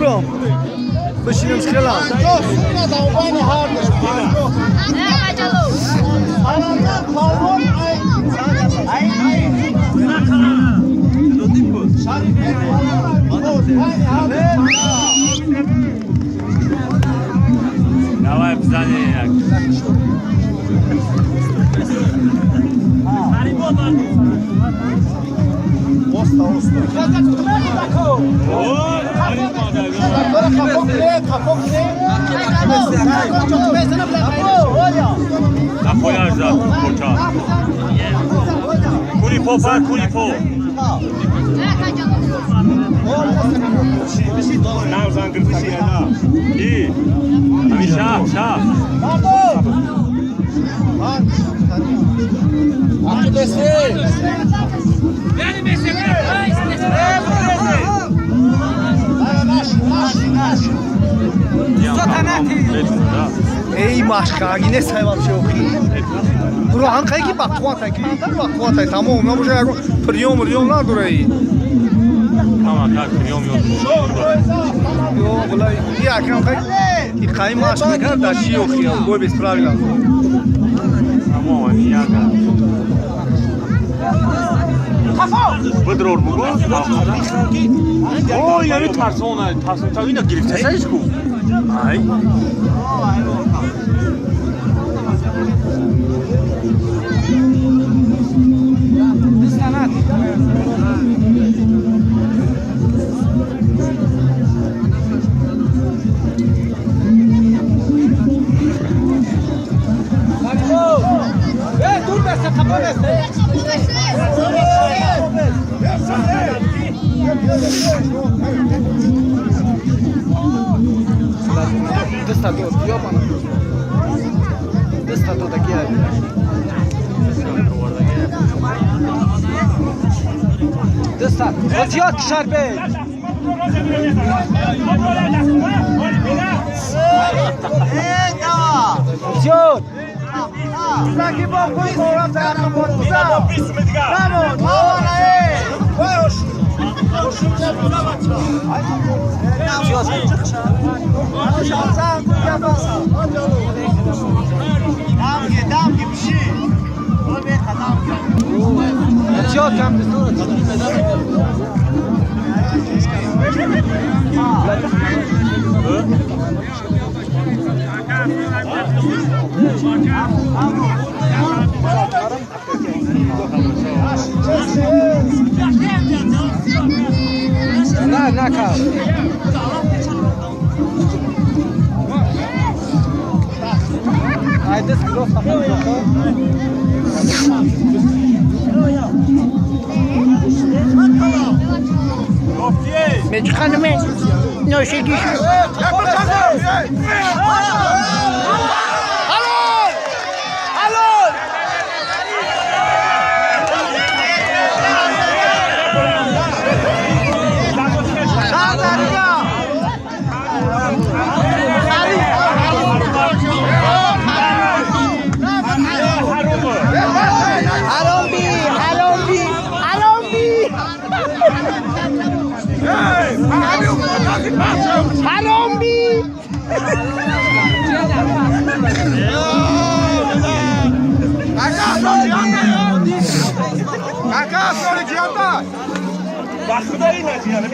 اکرام بشینیم خیلی Давай бзани як. Напояж за поча. Кулипо пар, кулипо. Навзан грфиши ана. И. Ами шах, шах. ای مشکل نه سایوام شوخی برو هم خیلی کی بقوات کی بقوات تمام نمیشه اگه پریوم نداره ای Tamam tak piyom yok. یو بلای ای اکرام خیلی قایم ماش میکنه داشی شوخی گوی بیس پراویلا Tamam ya ka. Bedror mu go? O yani tarsona tavina girifte. Sayız ku. Ay. Desta to, jobana. Desta to da gel. Desta, atıyor Şarbey. Atıyor. Sanki bu koyuyor taraftan botsa. Bravo, bravo ey. Koş. Damgi bir şey. Atıyor tam Na kal. Haydi skrof tamam. Mecik hanım noşegi şu. Harombi! Kaka, sorry cihanda. Bakıda ineceğim.